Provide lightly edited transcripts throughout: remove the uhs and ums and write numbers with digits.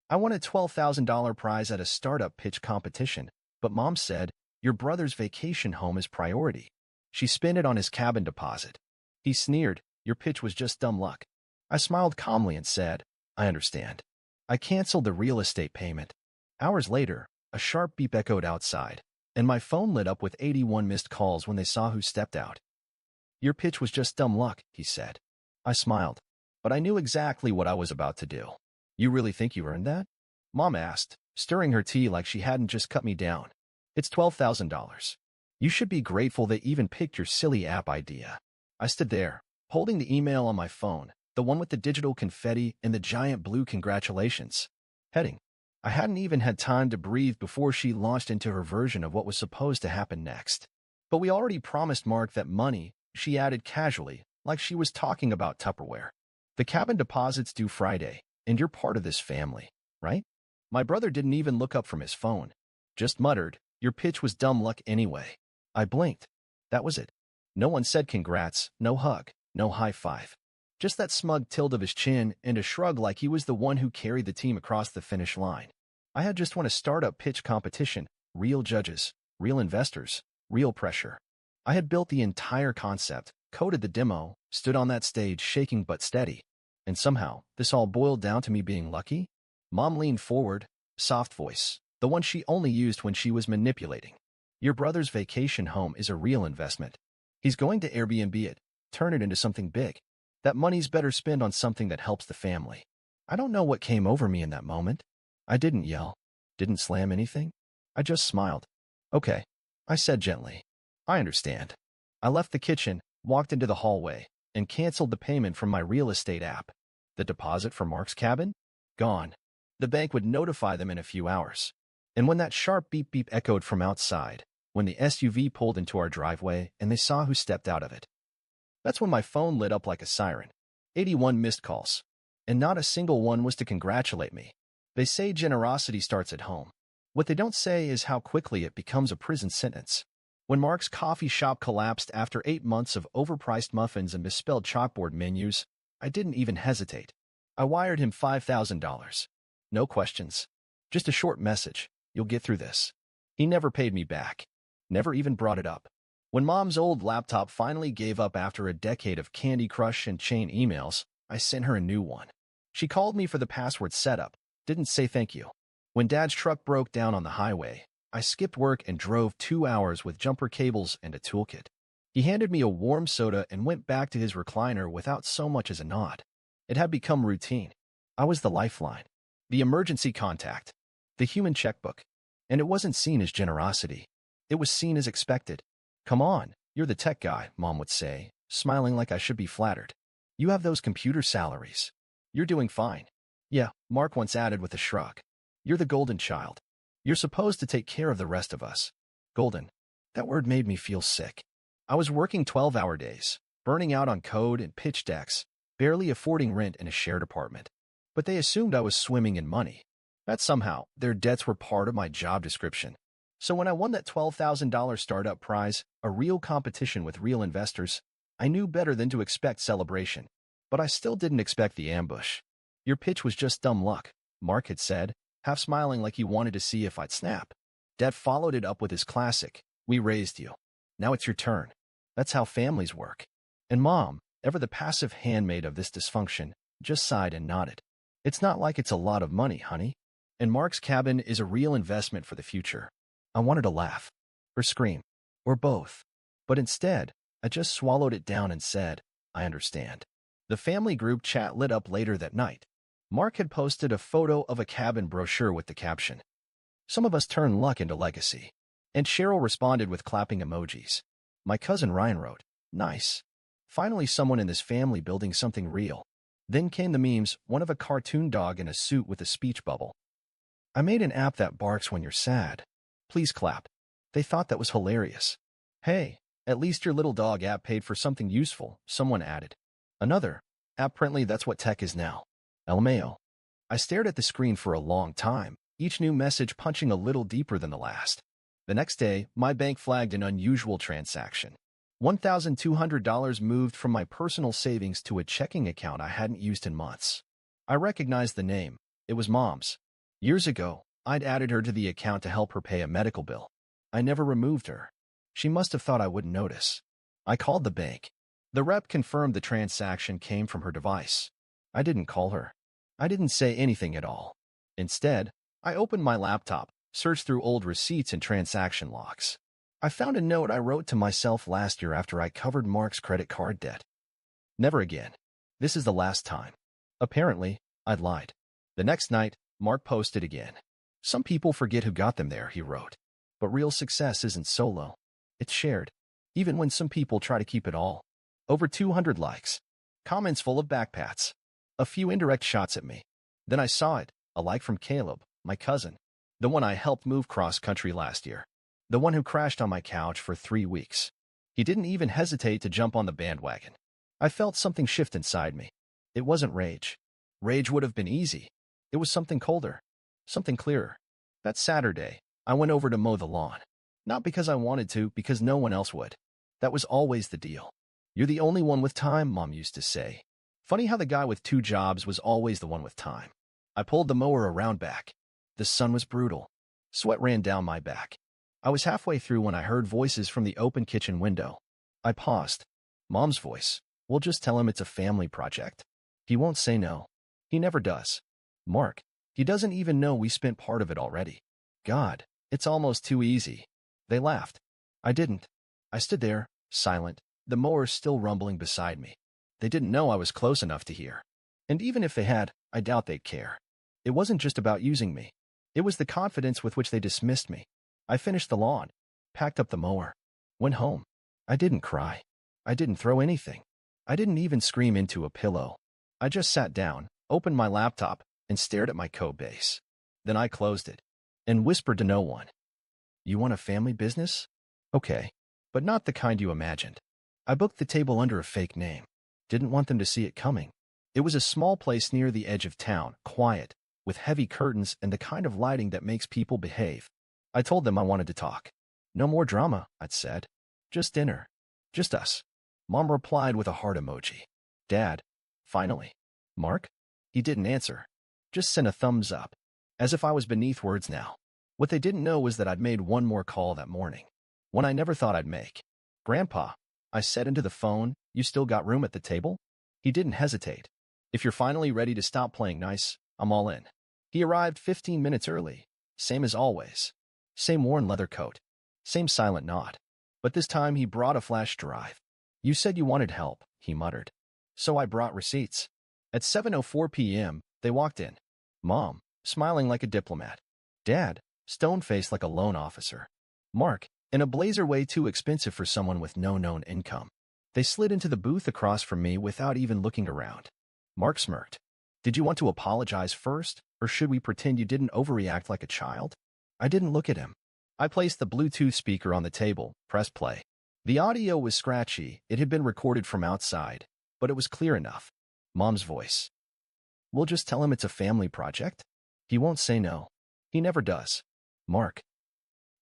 I won a $12,000 prize at a startup pitch competition, but Mom said, your brother's vacation home is priority. She spent it on his cabin deposit. He sneered, your pitch was just dumb luck. I smiled calmly and said, I understand. I canceled the real estate payment. Hours later, a sharp beep echoed outside, and my phone lit up with 81 missed calls when they saw who stepped out. Your pitch was just dumb luck, he said. I smiled, but I knew exactly what I was about to do. You really think you earned that? Mom asked, stirring her tea like she hadn't just cut me down. It's $12,000. You should be grateful they even picked your silly app idea. I stood there, holding the email on my phone, the one with the digital confetti and the giant blue congratulations heading. I hadn't even had time to breathe before she launched into her version of what was supposed to happen next. But we already promised Mark that money, she added casually, like she was talking about Tupperware. The cabin deposit's due Friday, and you're part of this family, right? My brother didn't even look up from his phone. Just muttered, your pitch was dumb luck anyway. I blinked. That was it. No one said congrats, no hug, no high five. Just that smug tilt of his chin and a shrug like he was the one who carried the team across the finish line. I had just won a startup pitch competition, real judges, real investors, real pressure. I had built the entire concept, coded the demo, stood on that stage shaking but steady. And somehow, this all boiled down to me being lucky? Mom leaned forward, soft voice, the one she only used when she was manipulating. Your brother's vacation home is a real investment. He's going to Airbnb it, turn it into something big. That money's better spent on something that helps the family. I don't know what came over me in that moment. I didn't yell, didn't slam anything. I just smiled. Okay, I said gently. I understand. I left the kitchen, walked into the hallway, and canceled the payment from my real estate app. The deposit for Mark's cabin? Gone. The bank would notify them in a few hours. And when that sharp beep beep echoed from outside, when the SUV pulled into our driveway and they saw who stepped out of it, that's when my phone lit up like a siren. 81 missed calls. And not a single one was to congratulate me. They say generosity starts at home. What they don't say is how quickly it becomes a prison sentence. When Mark's coffee shop collapsed after 8 months of overpriced muffins and misspelled chalkboard menus, I didn't even hesitate. I wired him $5,000. No questions. Just a short message. You'll get through this. He never paid me back. Never even brought it up. When Mom's old laptop finally gave up after a decade of Candy Crush and chain emails, I sent her a new one. She called me for the password setup. Didn't say thank you. When Dad's truck broke down on the highway, I skipped work and drove 2 hours with jumper cables and a toolkit. He handed me a warm soda and went back to his recliner without so much as a nod. It had become routine. I was the lifeline, the emergency contact, the human checkbook. And it wasn't seen as generosity. It was seen as expected. Come on, you're the tech guy, Mom would say, smiling like I should be flattered. You have those computer salaries. You're doing fine. Yeah, Mark once added with a shrug. You're the golden child. You're supposed to take care of the rest of us. Golden. That word made me feel sick. I was working 12-hour days, burning out on code and pitch decks, barely affording rent in a shared apartment. But they assumed I was swimming in money. That somehow, their debts were part of my job description. So when I won that $12,000 startup prize, a real competition with real investors, I knew better than to expect celebration. But I still didn't expect the ambush. Your pitch was just dumb luck, Mark had said, half smiling like he wanted to see if I'd snap. Dad followed it up with his classic, we raised you. Now it's your turn. That's how families work. And Mom, ever the passive handmaid of this dysfunction, just sighed and nodded. It's not like it's a lot of money, honey. And Mark's cabin is a real investment for the future. I wanted to laugh, or scream, or both. But instead, I just swallowed it down and said, I understand. The family group chat lit up later that night. Mark had posted a photo of a cabin brochure with the caption, some of us turn luck into legacy. And Cheryl responded with clapping emojis. My cousin Ryan wrote, nice. Finally someone in this family building something real. Then came the memes, one of a cartoon dog in a suit with a speech bubble. I made an app that barks when you're sad. Please clap. They thought that was hilarious. Hey, at least your little dog app paid for something useful, someone added. Another, apparently that's what tech is now. LMAO. I stared at the screen for a long time, each new message punching a little deeper than the last. The next day, my bank flagged an unusual transaction. $1,200 moved from my personal savings to a checking account I hadn't used in months. I recognized the name. It was Mom's. Years ago, I'd added her to the account to help her pay a medical bill. I never removed her. She must have thought I wouldn't notice. I called the bank. The rep confirmed the transaction came from her device. I didn't call her. I didn't say anything at all. Instead, I opened my laptop, searched through old receipts and transaction logs. I found a note I wrote to myself last year after I covered Mark's credit card debt. Never again. This is the last time. Apparently, I'd lied. The next night, Mark posted again. Some people forget who got them there, he wrote. But real success isn't solo. It's shared. Even when some people try to keep it all. Over 200 likes. Comments full of backpats. A few indirect shots at me. Then I saw it, a like from Caleb, my cousin. The one I helped move cross-country last year. The one who crashed on my couch for 3 weeks. He didn't even hesitate to jump on the bandwagon. I felt something shift inside me. It wasn't rage. Rage would have been easy. It was something colder. Something clearer. That Saturday, I went over to mow the lawn. Not because I wanted to, because no one else would. That was always the deal. You're the only one with time, Mom used to say. Funny how the guy with 2 jobs was always the one with time. I pulled the mower around back. The sun was brutal. Sweat ran down my back. I was halfway through when I heard voices from the open kitchen window. I paused. Mom's voice. We'll just tell him it's a family project. He won't say no. He never does. Mark. He doesn't even know we spent part of it already. God, it's almost too easy. They laughed. I didn't. I stood there, silent, the mower still rumbling beside me. They didn't know I was close enough to hear. And even if they had, I doubt they'd care. It wasn't just about using me. It was the confidence with which they dismissed me. I finished the lawn, packed up the mower, went home. I didn't cry. I didn't throw anything. I didn't even scream into a pillow. I just sat down, opened my laptop, and stared at my code base. Then I closed it and whispered to no one. You want a family business? Okay, but not the kind you imagined. I booked the table under a fake name. Didn't want them to see it coming. It was a small place near the edge of town, quiet, with heavy curtains and the kind of lighting that makes people behave. I told them I wanted to talk. No more drama, I'd said. Just dinner. Just us. Mom replied with a heart emoji. Dad. Finally. Mark? He didn't answer. Just sent a thumbs up. As if I was beneath words now. What they didn't know was that I'd made one more call that morning. One I never thought I'd make. Grandpa, I said into the phone, you still got room at the table? He didn't hesitate. If you're finally ready to stop playing nice, I'm all in. He arrived 15 minutes early. Same as always. Same worn leather coat. Same silent nod. But this time he brought a flash drive. You said you wanted help, he muttered. So I brought receipts. At 7:04 p.m., they walked in. Mom, smiling like a diplomat. Dad, stone-faced like a loan officer. Mark, in a blazer way too expensive for someone with no known income. They slid into the booth across from me without even looking around. Mark smirked. Did you want to apologize first, or should we pretend you didn't overreact like a child? I didn't look at him. I placed the Bluetooth speaker on the table, pressed play. The audio was scratchy, it had been recorded from outside, but it was clear enough. Mom's voice. We'll just tell him it's a family project? He won't say no. He never does. Mark.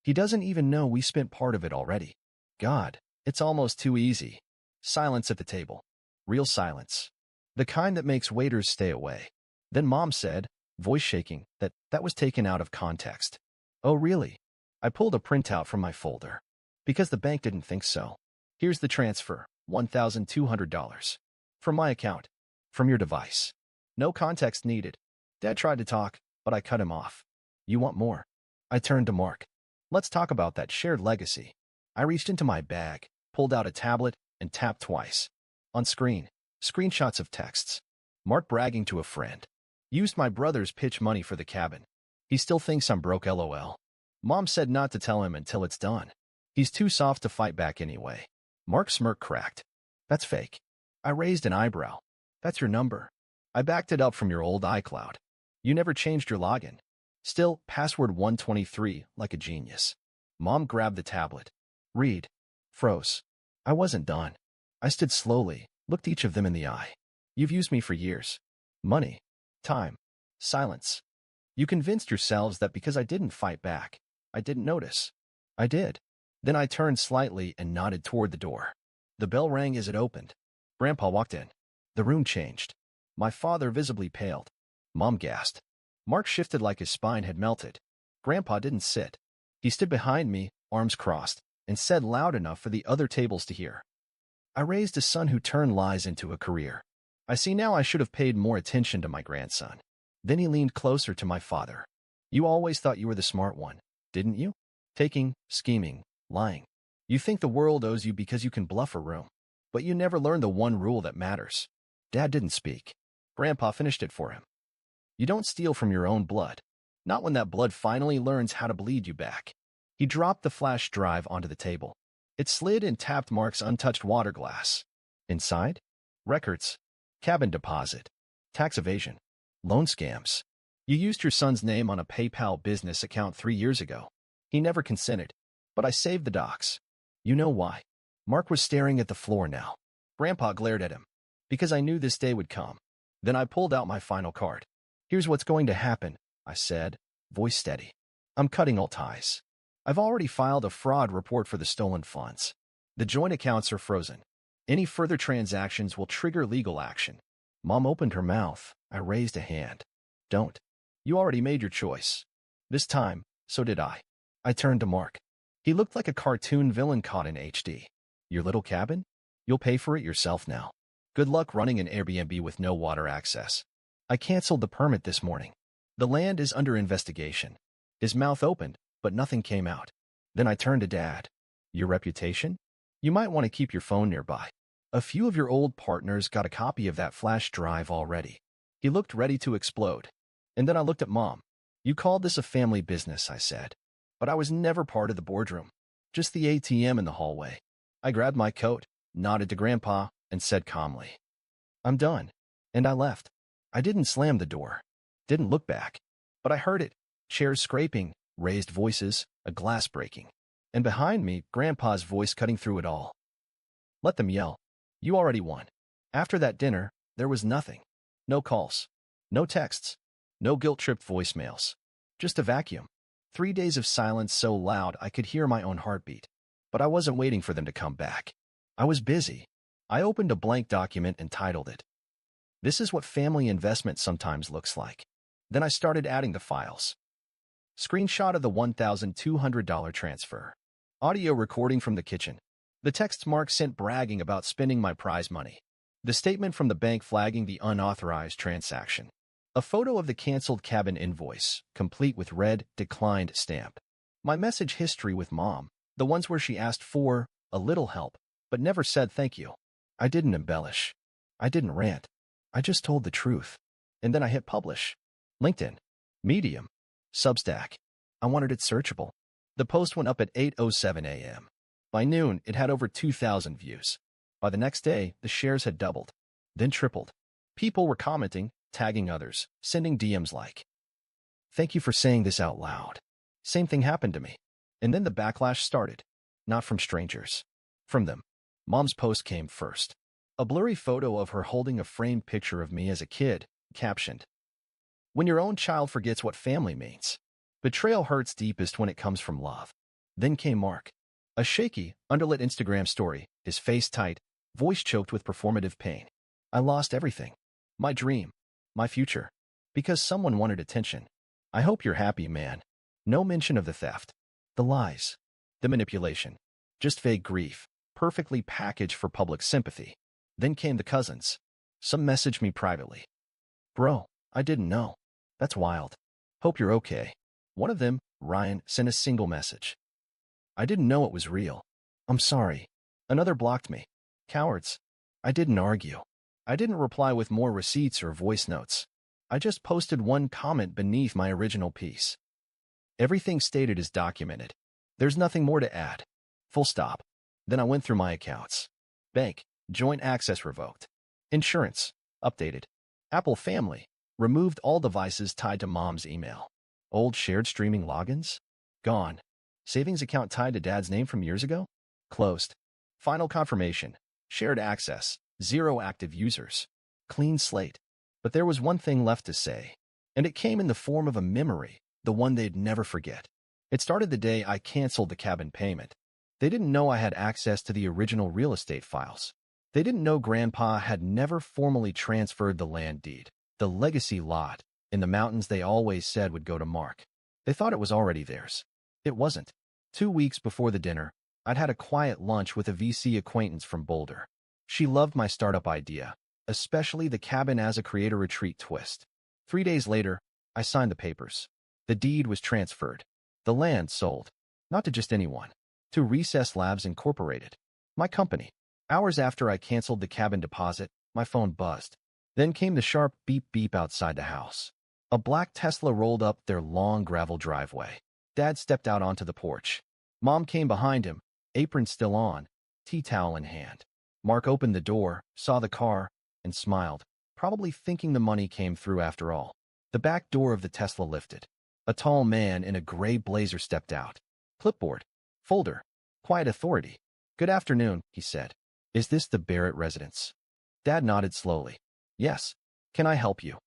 He doesn't even know we spent part of it already. God, it's almost too easy. Silence at the table. Real silence. The kind that makes waiters stay away. Then Mom said, voice shaking, that was taken out of context. Oh, really? I pulled a printout from my folder. Because the bank didn't think so. Here's the transfer, $1,200. From my account. From your device. No context needed. Dad tried to talk, but I cut him off. You want more? I turned to Mark. Let's talk about that shared legacy. I reached into my bag, pulled out a tablet, and tapped twice. On screen, screenshots of texts. Mark bragging to a friend. Used my brother's pitch money for the cabin. He still thinks I'm broke, LOL. Mom said not to tell him until it's done. He's too soft to fight back anyway. Mark's smirk cracked. That's fake. I raised an eyebrow. That's your number. I backed it up from your old iCloud. You never changed your login. Still, password 123, like a genius. Mom grabbed the tablet. Read. Froze. I wasn't done. I stood slowly, looked each of them in the eye. You've used me for years. Money. Time. Silence. You convinced yourselves that because I didn't fight back, I didn't notice. I did. Then I turned slightly and nodded toward the door. The bell rang as it opened. Grandpa walked in. The room changed. My father visibly paled. Mom gasped. Mark shifted like his spine had melted. Grandpa didn't sit. He stood behind me, arms crossed, and said loud enough for the other tables to hear. I raised a son who turned lies into a career. I see now I should have paid more attention to my grandson. Then he leaned closer to my father. You always thought you were the smart one, didn't you? Faking, scheming, lying. You think the world owes you because you can bluff a room. But you never learned the one rule that matters. Dad didn't speak. Grandpa finished it for him. You don't steal from your own blood. Not when that blood finally learns how to bleed you back. He dropped the flash drive onto the table. It slid and tapped Mark's untouched water glass. Inside? Records. Cabin deposit. Tax evasion. Loan scams. You used your son's name on a PayPal business account 3 years ago. He never consented, but I saved the docs. You know why? Mark was staring at the floor now. Grandpa glared at him. Because I knew this day would come. Then I pulled out my final card. Here's what's going to happen, I said, voice steady. I'm cutting all ties. I've already filed a fraud report for the stolen funds. The joint accounts are frozen. Any further transactions will trigger legal action. Mom opened her mouth. I raised a hand. Don't. You already made your choice. This time, so did I. I turned to Mark. He looked like a cartoon villain caught in HD. Your little cabin? You'll pay for it yourself now. Good luck running an Airbnb with no water access. I canceled the permit this morning. The land is under investigation. His mouth opened, but nothing came out. Then I turned to Dad. Your reputation? You might want to keep your phone nearby. A few of your old partners got a copy of that flash drive already. He looked ready to explode. And then I looked at Mom. You called this a family business, I said. But I was never part of the boardroom. Just the ATM in the hallway. I grabbed my coat, nodded to Grandpa, and said calmly, I'm done. And I left. I didn't slam the door. Didn't look back. But I heard it. Chairs scraping, raised voices, a glass breaking. And behind me, Grandpa's voice cutting through it all. Let them yell. You already won. After that dinner, there was nothing. No calls. No texts. No guilt-tripped voicemails. Just a vacuum. 3 days of silence so loud I could hear my own heartbeat. But I wasn't waiting for them to come back. I was busy. I opened a blank document and titled it. This is what family investment sometimes looks like. Then I started adding the files. Screenshot of the $1,200 transfer. Audio recording from the kitchen. The text Mark sent bragging about spending my prize money. The statement from the bank flagging the unauthorized transaction. A photo of the canceled cabin invoice, complete with red, declined stamp. My message history with Mom, the ones where she asked for a little help, but never said thank you. I didn't embellish. I didn't rant. I just told the truth. And then I hit publish. LinkedIn. Medium. Substack. I wanted it searchable. The post went up at 8:07 a.m. By noon, it had over 2,000 views. By the next day, the shares had doubled, then tripled. People were commenting, tagging others, sending DMs like, thank you for saying this out loud. Same thing happened to me. And then the backlash started. Not from strangers. From them. Mom's post came first. A blurry photo of her holding a framed picture of me as a kid, captioned, when your own child forgets what family means. Betrayal hurts deepest when it comes from love. Then came Mark. A shaky, underlit Instagram story, his face tight, voice choked with performative pain. I lost everything. My dream. My future. Because someone wanted attention. I hope you're happy, man. No mention of the theft. The lies. The manipulation. Just vague grief, perfectly packaged for public sympathy. Then came the cousins. Some messaged me privately. Bro, I didn't know. That's wild. Hope you're okay. One of them, Ryan, sent a single message. I didn't know it was real. I'm sorry. Another blocked me. Cowards. I didn't argue. I didn't reply with more receipts or voice notes. I just posted one comment beneath my original piece. Everything stated is documented. There's nothing more to add. Full stop. Then I went through my accounts. Bank. Joint access revoked. Insurance. Updated. Apple Family. Removed all devices tied to Mom's email. Old shared streaming logins? Gone. Savings account tied to Dad's name from years ago? Closed. Final confirmation. Shared access. 0 active users. Clean slate. But there was one thing left to say. And it came in the form of a memory, the one they'd never forget. It started the day I canceled the cabin payment. They didn't know I had access to the original real estate files. They didn't know Grandpa had never formally transferred the land deed, the legacy lot, In the mountains they always said would go to Mark. They thought it was already theirs. It wasn't. 2 weeks before the dinner, I'd had a quiet lunch with a VC acquaintance from Boulder. She loved my startup idea, especially the cabin as a creator retreat twist. 3 days later, I signed the papers. The deed was transferred. The land sold. Not to just anyone. To Recess Labs Incorporated. My company. Hours after I canceled the cabin deposit, my phone buzzed. Then came the sharp beep-beep outside the house. A black Tesla rolled up their long gravel driveway. Dad stepped out onto the porch. Mom came behind him, apron still on, tea towel in hand. Mark opened the door, saw the car, and smiled, probably thinking the money came through after all. The back door of the Tesla lifted. A tall man in a gray blazer stepped out. Clipboard. Folder. Quiet authority. "Good afternoon," he said. "Is this the Barrett residence?" Dad nodded slowly. "Yes. Can I help you?"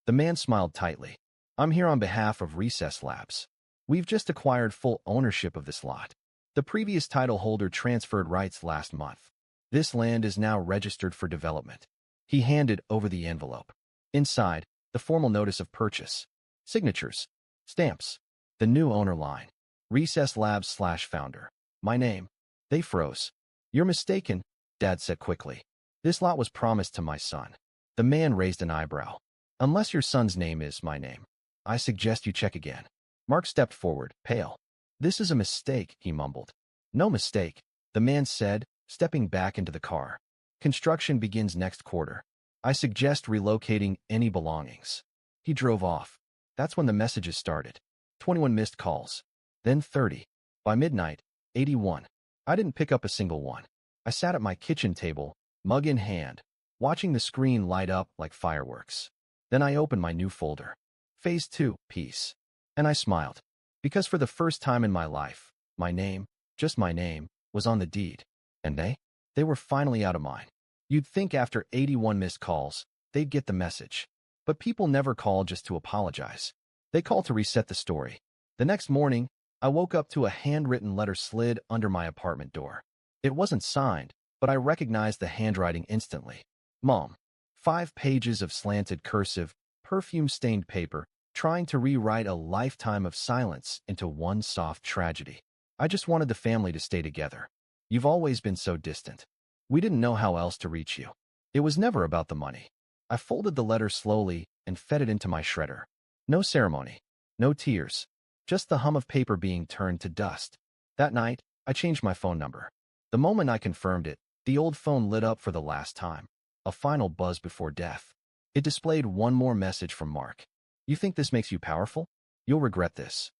The man smiled tightly. "I'm here on behalf of Recess Labs. We've just acquired full ownership of this lot. The previous title holder transferred rights last month. This land is now registered for development." He handed over the envelope. Inside, the formal notice of purchase. Signatures. Stamps. The new owner line. Recess Labs/founder. My name. They froze. "You're mistaken," Dad said quickly. "This lot was promised to my son." The man raised an eyebrow. "Unless your son's name is my name, I suggest you check again." Mark stepped forward, pale. "This is a mistake," he mumbled. "No mistake," the man said, stepping back into the car. "Construction begins next quarter. I suggest relocating any belongings." He drove off. That's when the messages started. 21 missed calls. Then 30. By midnight, 81. I didn't pick up a single one. I sat at my kitchen table, mug in hand, watching the screen light up like fireworks. Then I opened my new folder. Phase 2, Peace. And I smiled. Because for the first time in my life, my name, just my name, was on the deed. And they were finally out of mine. You'd think after 81 missed calls, they'd get the message. But people never call just to apologize. They call to reset the story. The next morning, I woke up to a handwritten letter slid under my apartment door. It wasn't signed, but I recognized the handwriting instantly. Mom. 5 pages of slanted cursive, perfume-stained paper, trying to rewrite a lifetime of silence into one soft tragedy. "I just wanted the family to stay together. You've always been so distant. We didn't know how else to reach you. It was never about the money." I folded the letter slowly and fed it into my shredder. No ceremony. No tears. Just the hum of paper being turned to dust. That night, I changed my phone number. The moment I confirmed it, the old phone lit up for the last time. A final buzz before death. It displayed one more message from Mark. "You think this makes you powerful? You'll regret this."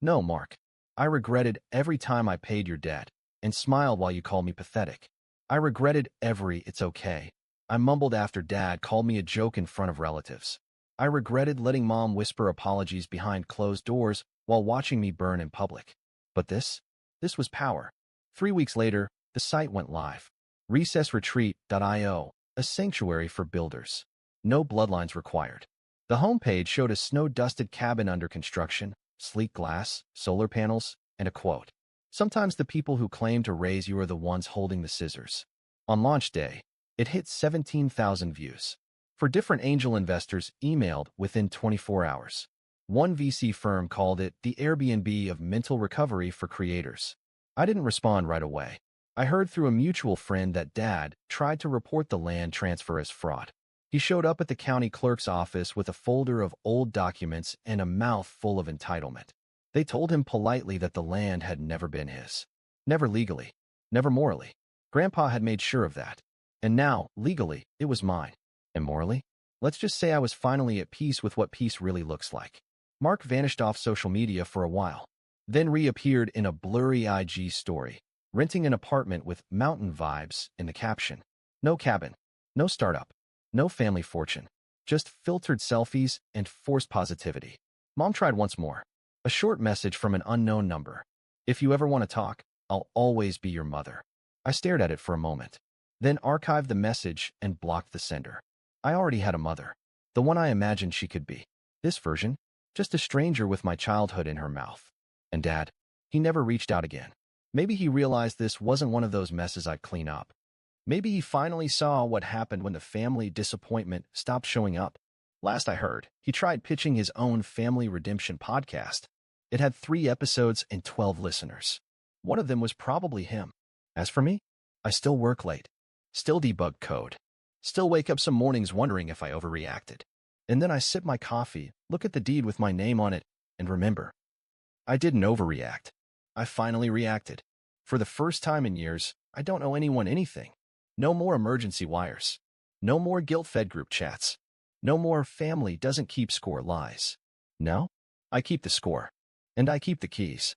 "No, Mark. I regretted every time I paid your debt and smiled while you called me pathetic. I regretted every it's okay I mumbled after Dad called me a joke in front of relatives. I regretted letting Mom whisper apologies behind closed doors while watching me burn in public. But this was power. 3 weeks later, the site went live. RecessRetreat.io, a sanctuary for builders. No bloodlines required. The homepage showed a snow-dusted cabin under construction, sleek glass, solar panels, and a quote. "Sometimes the people who claim to raise you are the ones holding the scissors." On launch day, it hit 17,000 views. For different angel investors emailed within 24 hours. One VC firm called it the Airbnb of mental recovery for creators. I didn't respond right away. I heard through a mutual friend that Dad tried to report the land transfer as fraud. He showed up at the county clerk's office with a folder of old documents and a mouth full of entitlement. They told him politely that the land had never been his. Never legally. Never morally. Grandpa had made sure of that. And now, legally, it was mine. And morally? Let's just say I was finally at peace with what peace really looks like. Mark vanished off social media for a while, then reappeared in a blurry IG story, renting an apartment with mountain vibes in the caption. No cabin, no startup, no family fortune, just filtered selfies and forced positivity. Mom tried once more. A short message from an unknown number. "If you ever want to talk, I'll always be your mother." I stared at it for a moment, then archived the message and blocked the sender. I already had a mother, the one I imagined she could be. This version, just a stranger with my childhood in her mouth. And Dad, he never reached out again. Maybe he realized this wasn't one of those messes I'd clean up. Maybe he finally saw what happened when the family disappointment stopped showing up. Last I heard, he tried pitching his own Family Redemption podcast. It had 3 episodes and 12 listeners. One of them was probably him. As for me, I still work late, still debug code, still wake up some mornings wondering if I overreacted. And then I sip my coffee, look at the deed with my name on it, and remember, I didn't overreact. I finally reacted. For the first time in years, I don't owe anyone anything. No more emergency wires. No more guilt-fed group chats. No more family doesn't keep score lies. No, I keep the score. And I keep the keys.